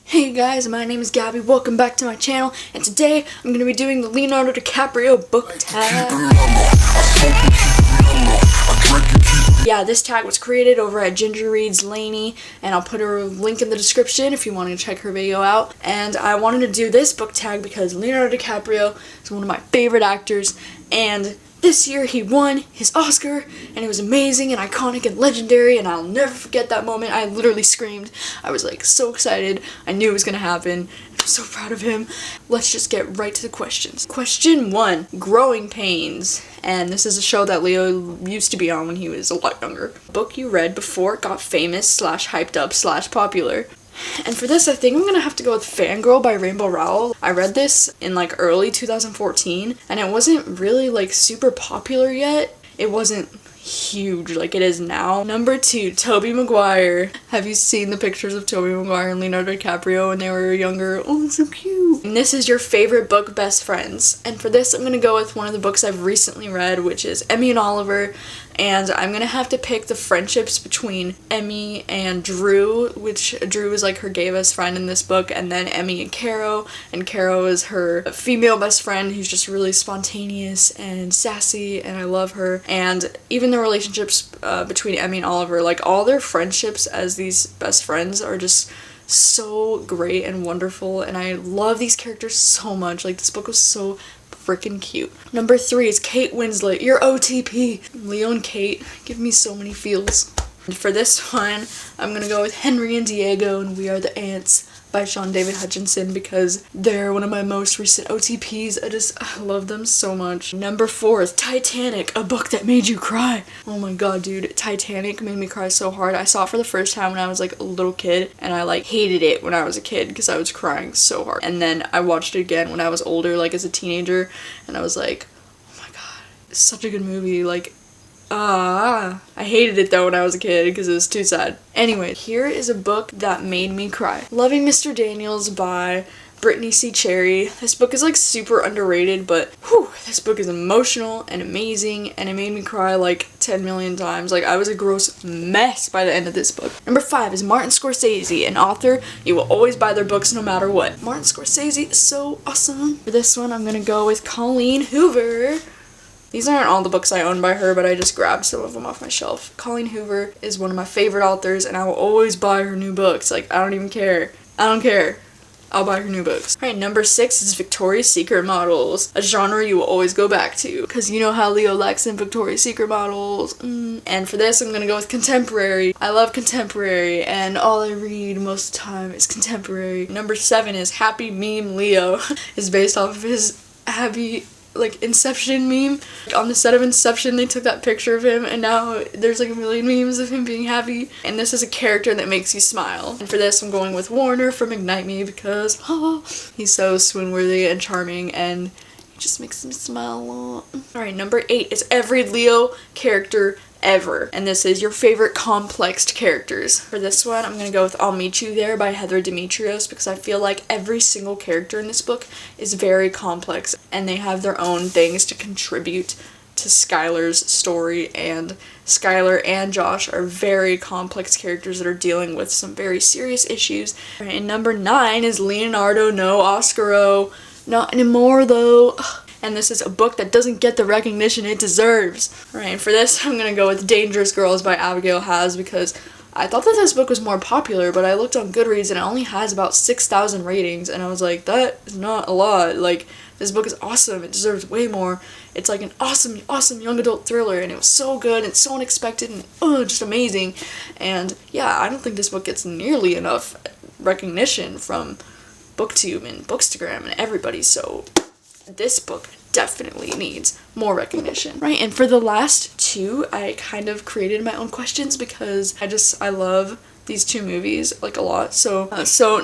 Hey guys, my name is Gabby, welcome back to my channel, and today I'm going to be doing the Leonardo DiCaprio book tag. Yeah, this tag was created over at Ginger Reads Laney, and I'll put her link in the description if you want to check her video out. And I wanted to do this book tag because Leonardo DiCaprio is one of my favorite actors, and this year he won his Oscar, and it was amazing and iconic and legendary, and I'll never forget that moment. I literally screamed. I was like so excited. I knew it was gonna happen. I'm so proud of him. Let's just get right to the questions. Question 1, Growing Pains. And this is a show that Leo used to be on when he was a lot younger. Book you read before it got famous / hyped up / popular. And for this, I think I'm gonna have to go with Fangirl by Rainbow Rowell. I read this in like early 2014, and it wasn't really like super popular yet. It wasn't huge like it is now. Number 2, Tobey Maguire. Have you seen the pictures of Tobey Maguire and Leonardo DiCaprio when they were younger? Oh, it's so cute. And this is your favorite book, Best Friends. And for this, I'm gonna go with one of the books I've recently read, which is Emmy and Oliver. And I'm gonna have to pick the friendships between Emmy and Drew, which Drew is like her gay best friend in this book, and then Emmy and Caro is her female best friend who's just really spontaneous and sassy, and I love her. And even the relationships between Emmy and Oliver, like all their friendships as these best friends are just so great and wonderful, and I love these characters so much. Like, this book was so freaking cute. Number 3 is Kate Winslet, your OTP. Leo and Kate give me so many feels. And for this one, I'm gonna go with Henry and Diego and We Are the Ants by Sean David Hutchinson because they're one of my most recent OTPs. I love them so much. Number 4 is Titanic, a book that made you cry. Oh my god, dude, Titanic made me cry so hard. I saw it for the first time when I was like a little kid, and I like hated it when I was a kid because I was crying so hard. And then I watched it again when I was older, like as a teenager, and I was like, oh my god, it's such a good movie. Like, I hated it though when I was a kid because it was too sad. Anyway, here is a book that made me cry. Loving Mr. Daniels by Brittany C. Cherry. This book is like super underrated, but whew, this book is emotional and amazing, and it made me cry like 10 million times. Like, I was a gross mess by the end of this book. Number 5 is Martin Scorsese, an author you will always buy their books no matter what. Martin Scorsese is so awesome. For this one, I'm gonna go with Colleen Hoover. These aren't all the books I own by her, but I just grabbed some of them off my shelf. Colleen Hoover is one of my favorite authors, and I will always buy her new books. Like, I don't even care. I don't care. I'll buy her new books. Alright, number 6 is Victoria's Secret models, a genre you will always go back to, because you know how Leo likes in Victoria's Secret models. And for this, I'm gonna go with contemporary. I love contemporary, and all I read most of the time is contemporary. Number 7 is Happy Meme Leo. It's based off of his Happy Inception meme. On the set of Inception, they took that picture of him, and now there's like a million memes of him being happy, and this is a character that makes you smile. And for this, I'm going with Warner from Ignite Me because he's so swoon-worthy and charming, and he just makes me smile a lot. Alright, number 8 is every Leo character ever, and this is your favorite complexed characters. For this one, I'm gonna go with I'll Meet You There by Heather Demetrios because I feel like every single character in this book is very complex, and they have their own things to contribute to Skylar's story, and Skylar and Josh are very complex characters that are dealing with some very serious issues. And number 9 is Leonardo NoOSCAro. Not anymore though. And this is a book that doesn't get the recognition it deserves. Alright, and for this, I'm gonna go with Dangerous Girls by Abigail Haas because I thought that this book was more popular, but I looked on Goodreads and it only has about 6,000 ratings, and I was like, that is not a lot. Like, this book is awesome. It deserves way more. It's like an awesome, awesome young adult thriller, and it was so good and so unexpected and just amazing. And yeah, I don't think this book gets nearly enough recognition from BookTube and Bookstagram and everybody, so this book definitely needs more recognition. Right, and for the last 2, I kind of created my own questions because I love these 2 movies like a lot. So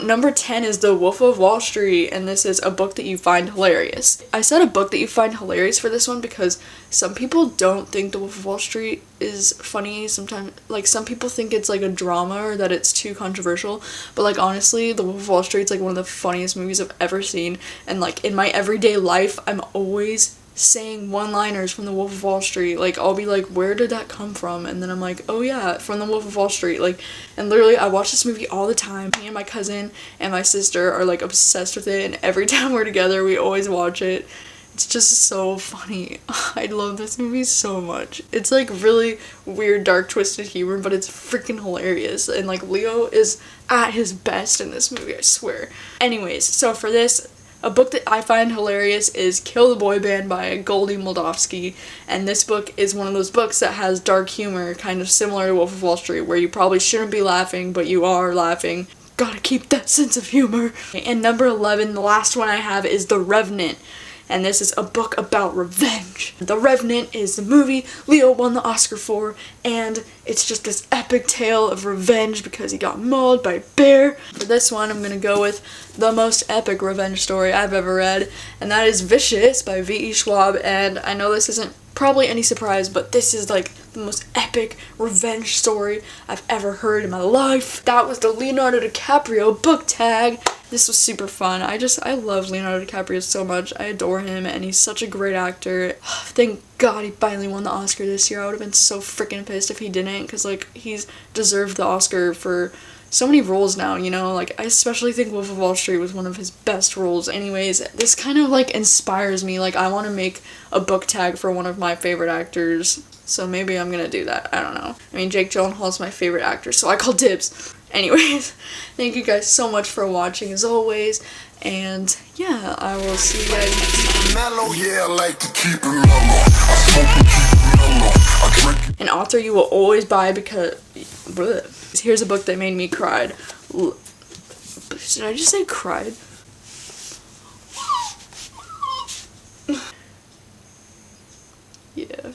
number 10 is The Wolf of Wall Street, and this is a book that you find hilarious. I said a book that you find hilarious for this one because some people don't think The Wolf of Wall Street is funny. Sometimes, like, some people think it's like a drama or that it's too controversial, but like, honestly, The Wolf of Wall Street's like one of the funniest movies I've ever seen, and like in my everyday life, I'm always saying one-liners from The Wolf of Wall Street. Like, I'll be like, where did that come from? And then I'm like, oh yeah, from The Wolf of Wall Street. Like, and literally I watch this movie all the time. Me and my cousin and my sister are like obsessed with it, and every time we're together we always watch it. It's just so funny. I love this movie so much. It's like really weird, dark, twisted humor, but it's freaking hilarious. And like Leo is at his best in this movie, I swear. Anyways, so for this, a book that I find hilarious is Kill the Boy Band by Goldie Moldavsky, and this book is one of those books that has dark humor, kind of similar to Wolf of Wall Street, where you probably shouldn't be laughing, but you are laughing. Gotta keep that sense of humor. And number 11, the last one I have, is The Revenant, and this is a book about revenge. The Revenant is the movie Leo won the Oscar for, and it's just this epic tale of revenge because he got mauled by a bear. For this one, I'm gonna go with the most epic revenge story I've ever read, and that is Vicious by V.E. Schwab, and I know this isn't probably any surprise, but this is like the most epic revenge story I've ever heard in my life. That was the Leonardo DiCaprio book tag. This was super fun. I love Leonardo DiCaprio so much. I adore him, and he's such a great actor. Thank God he finally won the Oscar this year. I would have been so freaking pissed if he didn't, because like he's deserved the Oscar for so many roles now, you know, like I especially think Wolf of Wall Street was one of his best roles. Anyways, this kind of like inspires me. Like I want to make a book tag for one of my favorite actors, so maybe I'm gonna do that. I don't know. I mean, Jake Gyllenhaal is my favorite actor, so I call dibs. Anyways, thank you guys so much for watching as always, and yeah, I will see you guys next time. Mello, yeah, I like to keep it mellow. I smoke and keep it mellow. I drink it. An author you will always buy because... Bleh. Here's a book that made me cry. Did I just say cried? Yeah.